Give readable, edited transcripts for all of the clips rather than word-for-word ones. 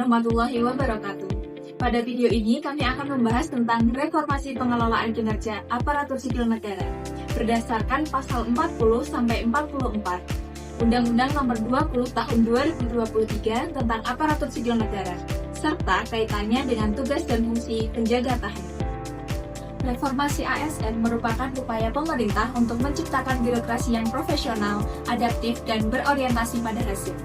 warahmatullahi wabarakatuh. Pada video ini kami akan membahas tentang reformasi pengelolaan kinerja aparatur sipil negara berdasarkan pasal 40-44 Undang-Undang Nomor 20 Tahun 2023 tentang aparatur sipil negara serta kaitannya dengan tugas dan fungsi penjaga tahanan. Reformasi ASN merupakan upaya pemerintah untuk menciptakan birokrasi yang profesional, adaptif, dan berorientasi pada hasil.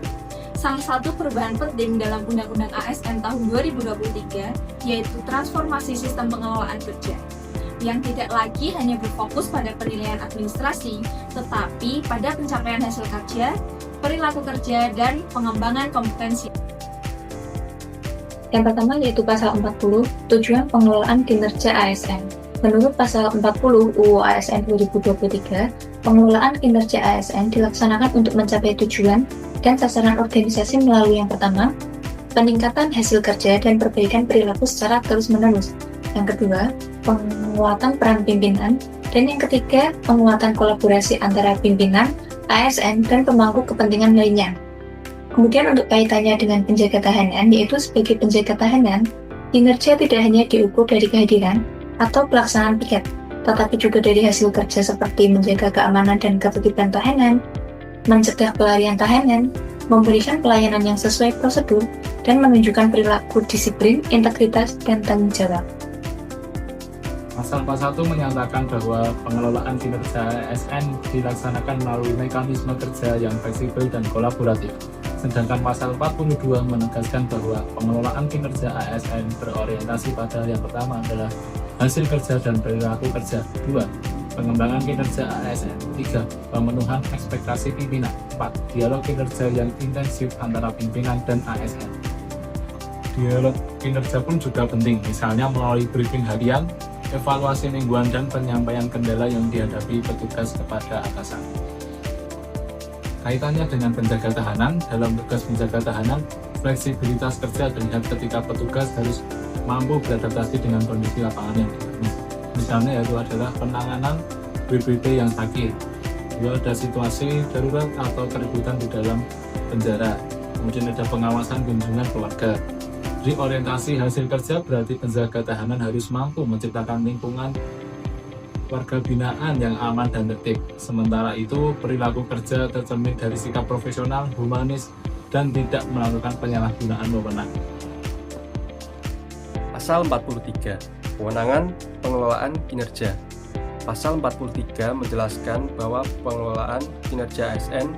Salah satu perubahan penting dalam Undang-Undang ASN tahun 2023 yaitu transformasi sistem pengelolaan kerja, yang tidak lagi hanya berfokus pada penilaian administrasi, tetapi pada pencapaian hasil kerja, perilaku kerja, dan pengembangan kompetensi. Yang pertama yaitu pasal 40, tujuan pengelolaan kinerja ASN. Menurut pasal 40 UU ASN 2023, pengelolaan kinerja ASN dilaksanakan untuk mencapai tujuan dan sasaran organisasi melalui yang pertama, peningkatan hasil kerja dan perbaikan perilaku secara terus-menerus. Yang kedua, penguatan peran pimpinan. Dan yang ketiga, penguatan kolaborasi antara pimpinan, ASN, dan pemangku kepentingan lainnya. Kemudian untuk kaitannya dengan penjaga tahanan, yaitu sebagai penjaga tahanan, kinerja tidak hanya diukur dari kehadiran atau pelaksanaan piket, tetapi juga dari hasil kerja seperti menjaga keamanan dan ketertiban tahanan, mencegah pelarian tahanan, memberikan pelayanan yang sesuai prosedur, dan menunjukkan perilaku disiplin, integritas, dan tanggung jawab. Pasal 41 menyatakan bahwa pengelolaan kinerja ASN dilaksanakan melalui mekanisme kerja yang fleksibel dan kolaboratif. Sedangkan pasal 42 menegaskan bahwa pengelolaan kinerja ASN berorientasi pada yang pertama adalah hasil kerja dan perilaku kerja. 2. Pengembangan kinerja ASN. 3. Pemenuhan ekspektasi pimpinan. 4. Dialog kinerja yang intensif antara pimpinan dan ASN. Dialog kinerja pun juga penting, misalnya melalui briefing harian, evaluasi mingguan, dan penyampaian kendala yang dihadapi petugas kepada atasan. Kaitannya dengan penjaga tahanan, dalam tugas penjaga tahanan, fleksibilitas kerja terlihat ketika petugas harus mampu beradaptasi dengan kondisi lapangan yang dinamis. Misalnya yaitu adalah penanganan BBD yang sakit, ada situasi darurat atau keributan di dalam penjara, kemudian ada pengawasan kunjungan keluarga. Jadi orientasi hasil kerja berarti penjaga tahanan harus mampu menciptakan lingkungan warga binaan yang aman dan tertib. Sementara itu perilaku kerja tercermin dari sikap profesional, humanis, dan tidak melakukan penyalahgunaan wewenang. Pasal 43, kewenangan pengelolaan kinerja. Pasal 43 menjelaskan bahwa pengelolaan kinerja ASN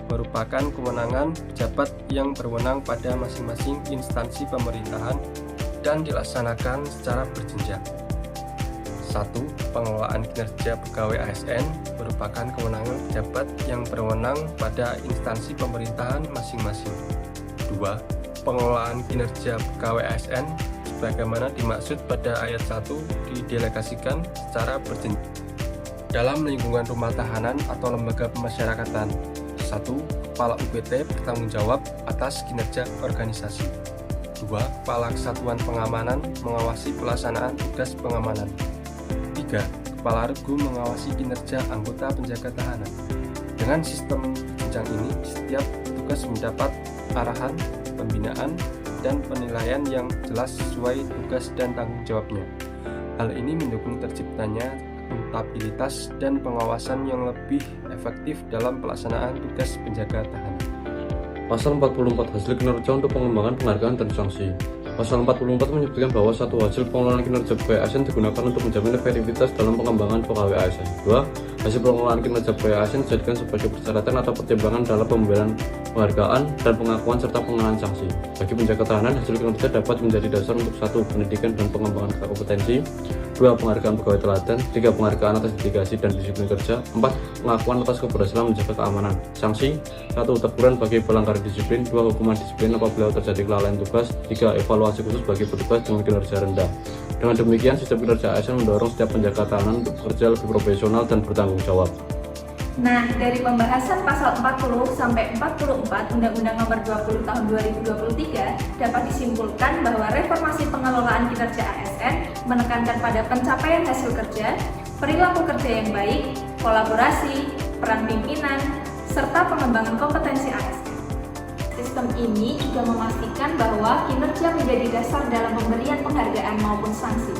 merupakan kewenangan pejabat yang berwenang pada masing-masing instansi pemerintahan dan dilaksanakan secara berjenjang. 1. Pengelolaan kinerja pegawai ASN merupakan kewenangan pejabat yang berwenang pada instansi pemerintahan masing-masing. 2. Pengelolaan kinerja pegawai ASN sebagaimana dimaksud pada ayat 1 didelegasikan secara berjenjang dalam lingkungan rumah tahanan atau lembaga pemasyarakatan. 1. Kepala UPT bertanggung jawab atas kinerja organisasi. 2. Kepala Kesatuan Pengamanan mengawasi pelaksanaan tugas pengamanan. 3. Kepala Regu mengawasi kinerja anggota penjaga tahanan. Dengan sistem jenjang ini, setiap petugas mendapat arahan, pembinaan, dan penilaian yang jelas sesuai tugas dan tanggung jawabnya. Hal ini mendukung terciptanya akuntabilitas dan pengawasan yang lebih efektif dalam pelaksanaan tugas penjaga tahanan. Pasal 44 hasil kinerja untuk pengembangan penghargaan dan sanksi. Pasal 44 menyebutkan bahwa satu hasil pengelolaan kinerja pegawai ASN digunakan untuk menjamin efektivitas dalam pengembangan pegawai ASN. 2. Hasil pengelolaan kinerja pegawai ASN dijadikan sebagai persyaratan atau pertimbangan dalam pemberian penghargaan dan pengakuan serta pengenaan sanksi. Bagi penjaga tahanan, hasil kinerja dapat menjadi dasar untuk 1. Pendidikan dan pengembangan kompetensi. 2. Penghargaan pegawai teladan. 3. Penghargaan atas dedikasi dan disiplin kerja. 4. Pengakuan atas keberhasilan menjaga keamanan. Sanksi. 1. Teguran bagi pelanggaran disiplin. 2. Hukuman disiplin apabila terjadi kelalaian tugas. 3. Evaluasi khusus bagi petugas dengan kinerja rendah. Dengan demikian, sistem kinerja ASN mendorong setiap penjaga tahanan untuk bekerja lebih profesional dan bertanggung jawab. Nah, dari pembahasan pasal 40 sampai 44 Undang-Undang Nomor 20 Tahun 2023 dapat disimpulkan bahwa reformasi pengelolaan kinerja ASN menekankan pada pencapaian hasil kerja, perilaku kerja yang baik, kolaborasi, peran pimpinan, serta pengembangan kompetensi ASN. sistem ini juga memastikan bahwa kinerja menjadi dasar dalam pemberian penghargaan maupun sanksi.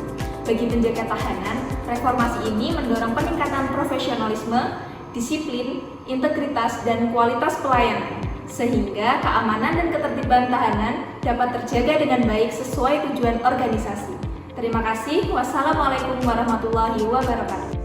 Bagi penjaga tahanan, reformasi ini mendorong peningkatan profesionalisme, disiplin, integritas, dan kualitas pelayanan, sehingga keamanan dan ketertiban tahanan dapat terjaga dengan baik sesuai tujuan organisasi. Terima kasih. Wassalamualaikum warahmatullahi wabarakatuh.